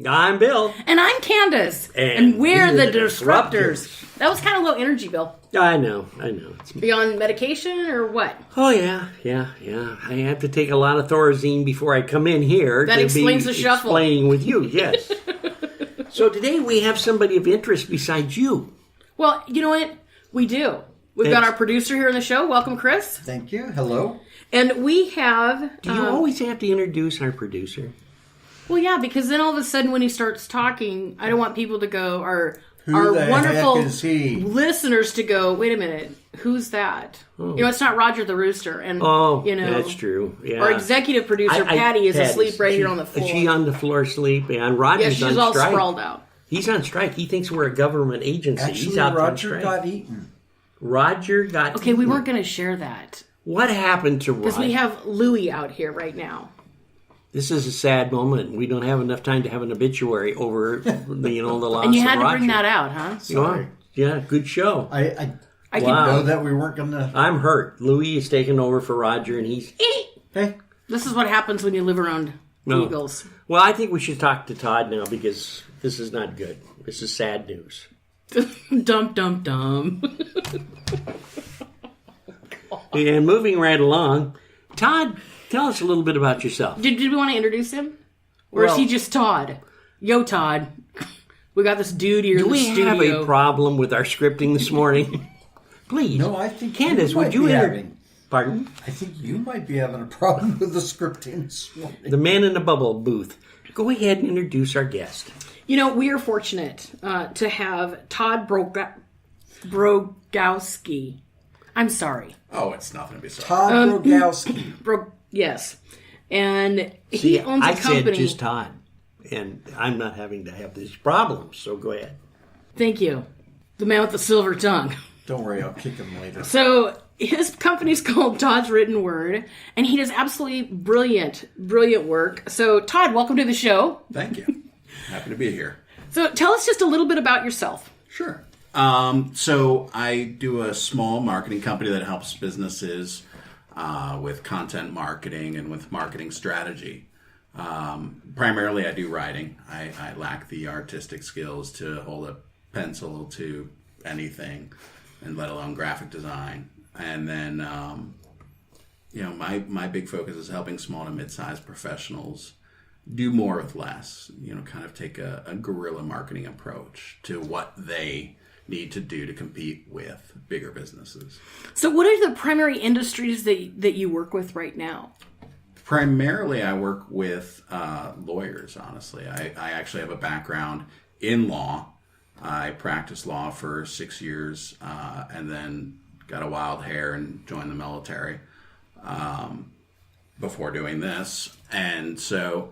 I'm Bill. And I'm Candace. And we're the Disruptors. That was kind of low energy, Bill. I know. Are you on medication or what? Oh, yeah. I have to take a lot of Thorazine before I come in here. That explains the shuffle. Explaining with you, yes. So today we have somebody of interest besides you. Well, you know what? We do. We've got our producer here on the show. Welcome, Chris. Thank you. Hello. And we have... Do you always have to introduce our producer? Well, yeah, because then all of a sudden when he starts talking, I don't want people to go, our the wonderful heck is he? Listeners to go, wait a minute, who's that? Oh. You know, it's not Roger the Rooster. And, you know, that's true. Yeah. Our executive producer, Patty, is asleep right here on the floor. Is she on the floor asleep? And Roger's on strike. Yeah, she's all sprawled out. He's on strike. He thinks we're a government agency. Actually, He's out Roger on strike. got eaten. Roger got Okay, we weren't going to share that. What happened to Roger? Because we have Louie out here right now. This is a sad moment. We don't have enough time to have an obituary over, the loss of Roger. And you had to bring that out, huh? Sorry. Yeah, good show. I didn't Wow. know that we weren't going to... I'm hurt. Louis is taking over for Roger, and he's... Hey. This is what happens when you live around eagles. Well, I think we should talk to Todd now, because this is not good. This is sad news. Dum, dum, dum. And moving right along, Todd, tell us a little bit about yourself. Did we want to introduce him? Or is he just Todd? Yo, Todd. We got this dude here in the studio. Do we have a problem with our scripting this morning? Please. No, I think Candace, would you Pardon? I think you might be having a problem with the scripting this morning. The man in the bubble booth. Go ahead and introduce our guest. You know, we are fortunate to have Todd Brogowski. I'm sorry. Oh, it's nothing to be sorry. Todd Brogowski. Yes. And he owns a company. I said just Todd. And I'm not having to have these problems, so go ahead. Thank you. The man with the silver tongue. Don't worry, I'll kick him later. So his company's called todds-written-word, and he does absolutely brilliant work. So Todd, welcome to the show. Thank you. Happy to be here. So tell us just a little bit about yourself. Sure. So I do a small marketing company that helps businesses with content marketing and with marketing strategy. Primarily, I do writing. I lack the artistic skills to hold a pencil to anything, and let alone graphic design. And then, my big focus is helping small to mid-sized professionals do more with less. Kind of take a guerrilla marketing approach to what they need to do to compete with bigger businesses. So, what are the primary industries that you work with right now? Primarily, I work with lawyers, honestly. I actually have a background in law. I practiced law for 6 years and then got a wild hair and joined the military before doing this. And so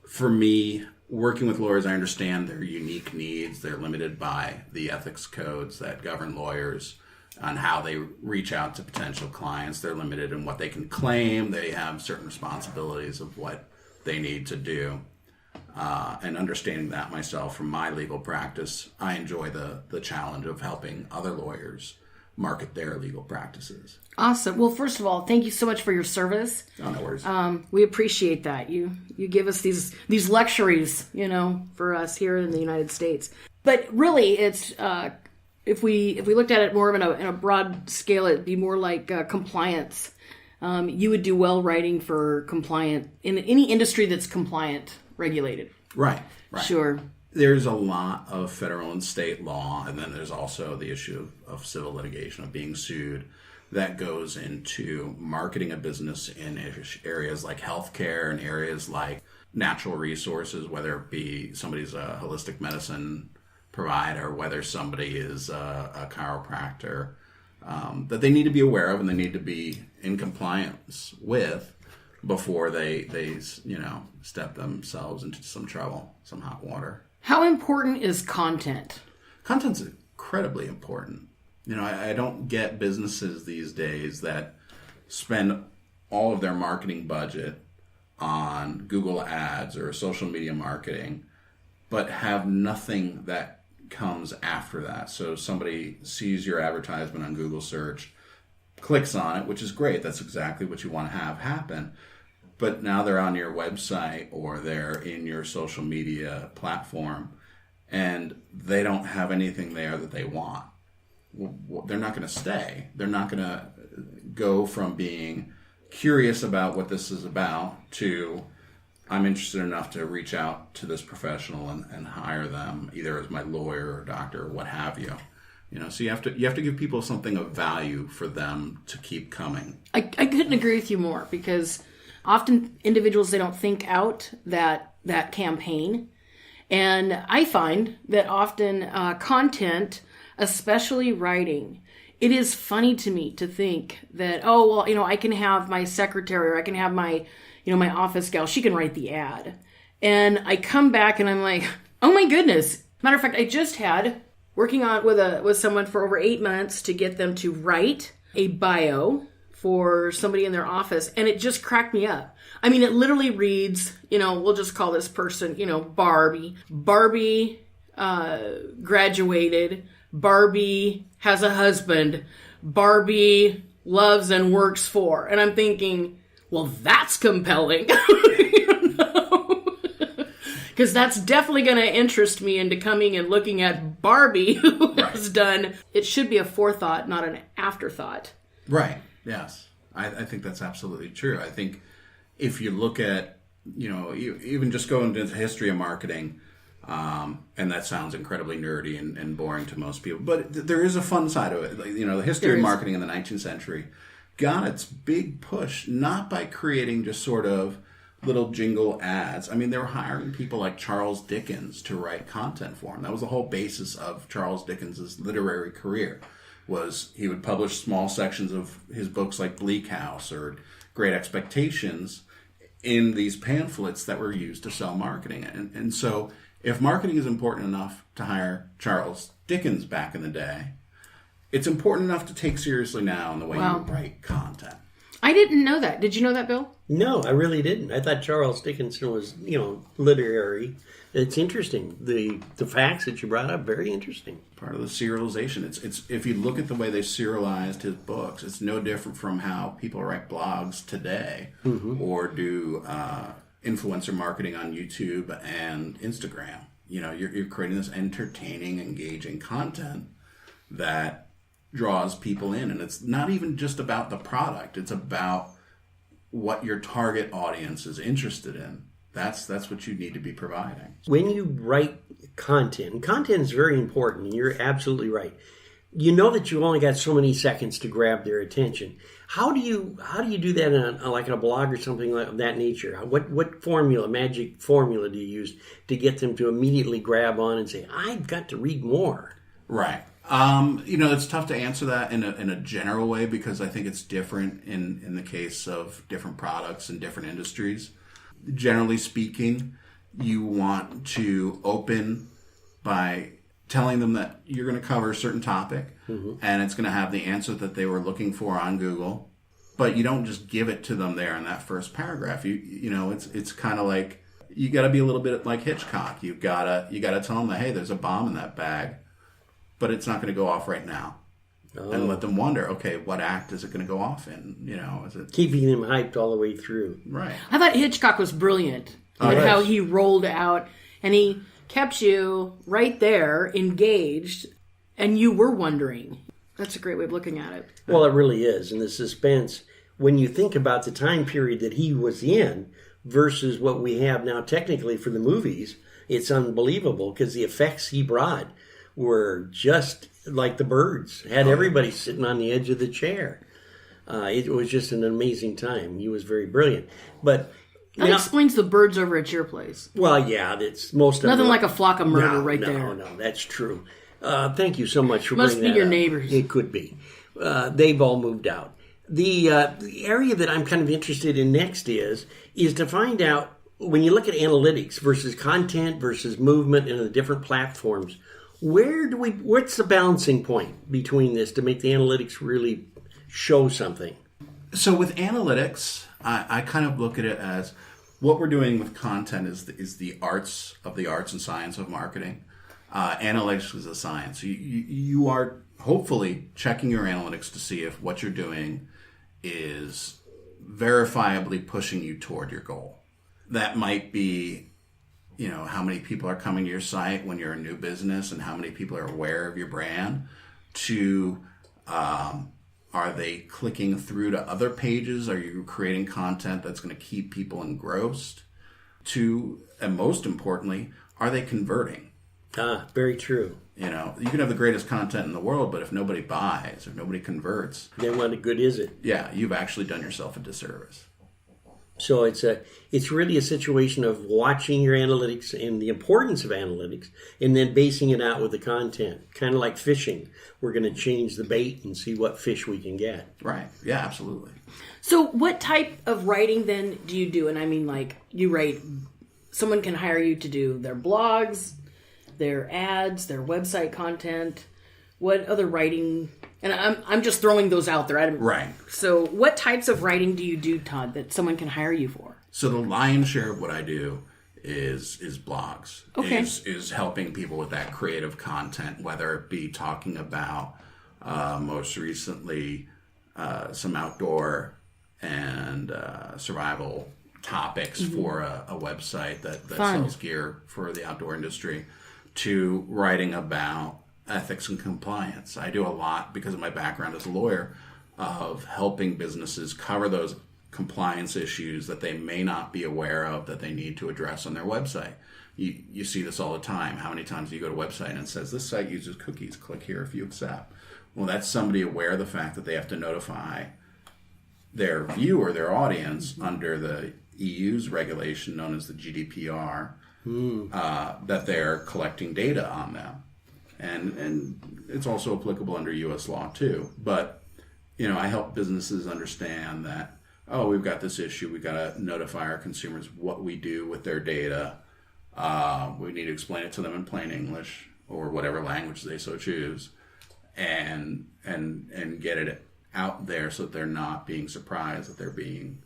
for me, working with lawyers, I understand their unique needs. They're limited by the ethics codes that govern lawyers on how they reach out to potential clients. They're limited in what they can claim. They have certain responsibilities of what they need to do. And understanding that myself from my legal practice, I enjoy the challenge of helping other lawyers market their legal practices. Awesome. Well, first of all, thank you so much for your service. Oh, no worries. We appreciate that. You give us these luxuries, for us here in the United States. But really, it's if we looked at it more in a broad scale, it'd be more like compliance. You would do well writing for compliant in any industry that's compliant regulated. Right. Sure. There's a lot of federal and state law, and then there's also the issue of civil litigation, of being sued, that goes into marketing a business in areas like healthcare and areas like natural resources, whether it be somebody's a holistic medicine provider, whether somebody is a chiropractor, that they need to be aware of and they need to be in compliance with before they step themselves into some trouble, some hot water. How important is content? Content's incredibly important. I don't get businesses these days that spend all of their marketing budget on Google Ads or social media marketing, but have nothing that comes after that. So somebody sees your advertisement on Google search, clicks on it, which is great. That's exactly what you want to have happen. but now they're on your website or they're in your social media platform, and they don't have anything there that they want. Well, they're not going to stay. They're not going to go from being curious about what this is about to I'm interested enough to reach out to this professional and hire them either as my lawyer or doctor or what have you. So you have to give people something of value for them to keep coming. I couldn't agree with you more, because often individuals, they don't think out that campaign. And I find that often content, especially writing, it is funny to me to think that, I can have my secretary or I can have my, my office gal, she can write the ad. And I come back and I'm like, oh my goodness. Matter of fact, I just had working on with someone for over 8 months to get them to write a bio for somebody in their office, and it just cracked me up. I mean, it literally reads, we'll just call this person, Barbie. Barbie graduated. Barbie has a husband. Barbie loves and works for. And I'm thinking, well, that's compelling. Because that's definitely going to interest me into coming and looking at Barbie, who has done. It should be a forethought, not an afterthought. Right. Yes. I think that's absolutely true. I think if you look at, you even just go into the history of marketing, and that sounds incredibly nerdy and boring to most people, but there is a fun side of it. The history of marketing in the 19th century got its big push, not by creating just sort of little jingle ads. I mean, they were hiring people like Charles Dickens to write content for them. That was the whole basis of Charles Dickens's literary career, was he would publish small sections of his books like Bleak House or Great Expectations in these pamphlets that were used to sell marketing. And so if marketing is important enough to hire Charles Dickens back in the day, it's important enough to take seriously now in the way you write content. I didn't know that. Did you know that, Bill? No, I really didn't. I thought Charles Dickinson was, literary. It's interesting. The facts that you brought up, very interesting. Part of the serialization. It's if you look at the way they serialized his books, it's no different from how people write blogs today or do influencer marketing on YouTube and Instagram. You're creating this entertaining, engaging content that draws people in, and it's not even just about the product. It's about what your target audience is interested in. That's what you need to be providing. When you write content is very important, and you're absolutely right. You know that you only got so many seconds to grab their attention. How do you do that on a blog or something like that nature? What magic formula do you use to get them to immediately grab on and say, I've got to read more? Right. It's tough to answer that in a general way, because I think it's different in the case of different products and different industries. Generally speaking, you want to open by telling them that you're going to cover a certain topic and it's going to have the answer that they were looking for on Google, but you don't just give it to them there in that first paragraph. It's kind of like, you got to be a little bit like Hitchcock. You got to tell them that, hey, there's a bomb in that bag, but it's not going to go off right now. And let them wonder, okay, what act is it going to go off in? Is it keeping them hyped all the way through? Right. I thought Hitchcock was brilliant at how he rolled out, and he kept you right there, engaged, and you were wondering. That's a great way of looking at it. Well, it really is. And the suspense, when you think about the time period that he was in versus what we have now technically for the movies, it's unbelievable, because the effects he brought were just like the birds. Had everybody sitting on the edge of the chair. It was just an amazing time. He was very brilliant. But that explains the birds over at your place. Well, yeah, it's most of nothing like a flock of murder there. No, that's true. Thank you so much for Must bringing that be your up. neighbors. It could be. They've all moved out. The area that I'm kind of interested in next is to find out, when you look at analytics versus content versus movement and the different platforms, what's the balancing point between this to make the analytics really show something? So with analytics, I kind of look at it as what we're doing with content is the arts and science of marketing. Analytics is a science. You are hopefully checking your analytics to see if what you're doing is verifiably pushing you toward your goal. That might be, how many people are coming to your site when you're a new business and how many people are aware of your brand, to are they clicking through to other pages? Are you creating content that's going to keep people engrossed? To, and most importantly, are they converting? Very true. You can have the greatest content in the world, but if nobody buys or nobody converts, then what good is it? Yeah, you've actually done yourself a disservice. So it's really a situation of watching your analytics and the importance of analytics, and then basing it out with the content. Kind of like fishing. We're going to change the bait and see what fish we can get. Right. Yeah, absolutely. So what type of writing then do you do? And I mean, like, you write, someone can hire you to do their blogs, their ads, their website content. What other writing? And I'm just throwing those out there. Right. So what types of writing do you do, Todd, that someone can hire you for? So the lion's share of what I do is blogs. Okay. Is helping people with that creative content, whether it be talking about most recently some outdoor and survival topics for a website that sells gear for the outdoor industry, to writing about ethics and compliance. I do a lot, because of my background as a lawyer, of helping businesses cover those compliance issues that they may not be aware of that they need to address on their website. You see this all the time. How many times do you go to a website and it says, this site uses cookies, click here if you accept? Well, that's somebody aware of the fact that they have to notify their viewer, their audience, under the EU's regulation known as the GDPR, that they're collecting data on them. And it's also applicable under U.S. law too. But, I help businesses understand that, we've got this issue. We've got to notify our consumers what we do with their data. We need to explain it to them in plain English or whatever language they so choose, and get it out there so that they're not being surprised that they're being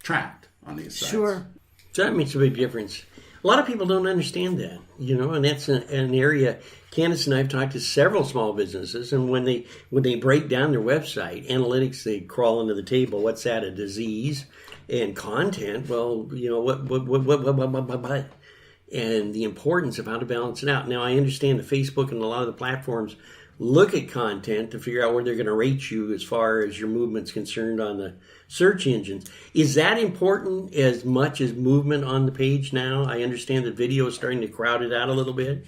tracked on these sites. Sure. So that makes a big difference. A lot of people don't understand that, and that's an area. Candace and I have talked to several small businesses, and when they break down their website, analytics, they crawl under the table. What's that? A disease? And content? Well, what? And the importance of how to balance it out. Now, I understand that Facebook and a lot of the platforms look at content to figure out where they're going to rate you as far as your movement's concerned on the search engines. Is that important as much as movement on the page now? I understand that video is starting to crowd it out a little bit.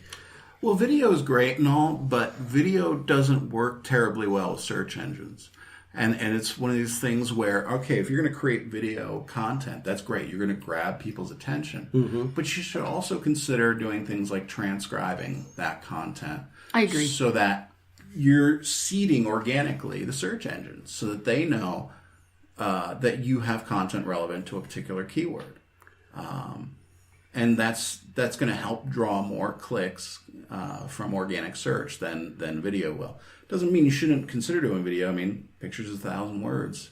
Well, video is great and all, but video doesn't work terribly well with search engines. And it's one of these things where, okay, if you're going to create video content, that's great. You're going to grab people's attention. Mm-hmm. But you should also consider doing things like transcribing that content. I agree. So that you're seeding organically the search engines so that they know that you have content relevant to a particular keyword. And that's going to help draw more clicks from organic search than video will. Doesn't mean you shouldn't consider doing video. I mean, pictures is 1,000 words.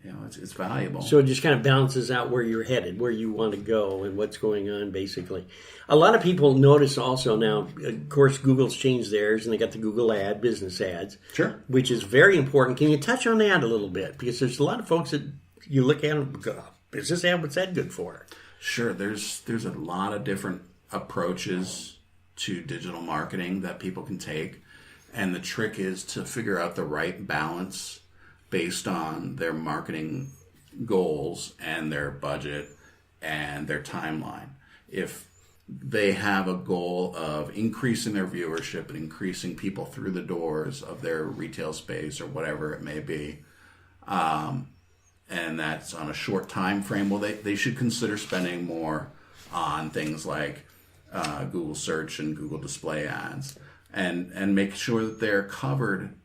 It's valuable. So it just kind of balances out where you're headed, where you want to go, and what's going on, basically. A lot of people notice also now, of course, Google's changed theirs, and they got the Google ad, business ads. Sure. Which is very important. Can you touch on that a little bit? Because there's a lot of folks that you look at and go, business ad, what's that good for? Sure. There's a lot of different approaches to digital marketing that people can take. And the trick is to figure out the right balance based on their marketing goals and their budget and their timeline. If they have a goal of increasing their viewership and increasing people through the doors of their retail space or whatever it may be, and that's on a short time frame, well, they should consider spending more on things like Google search and Google display ads, and make sure that they're covered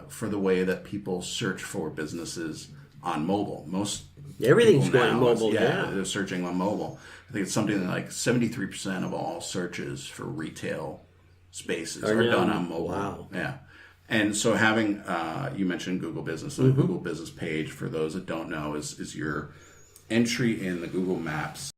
for the way that people search for businesses on mobile. Most everything's people going now mobile. they're searching on mobile. I think it's something like 73% of all searches for retail spaces are done on mobile. Wow. Yeah. And so having, you mentioned Google Business. The Google Business page, for those that don't know, is your entry in the Google Maps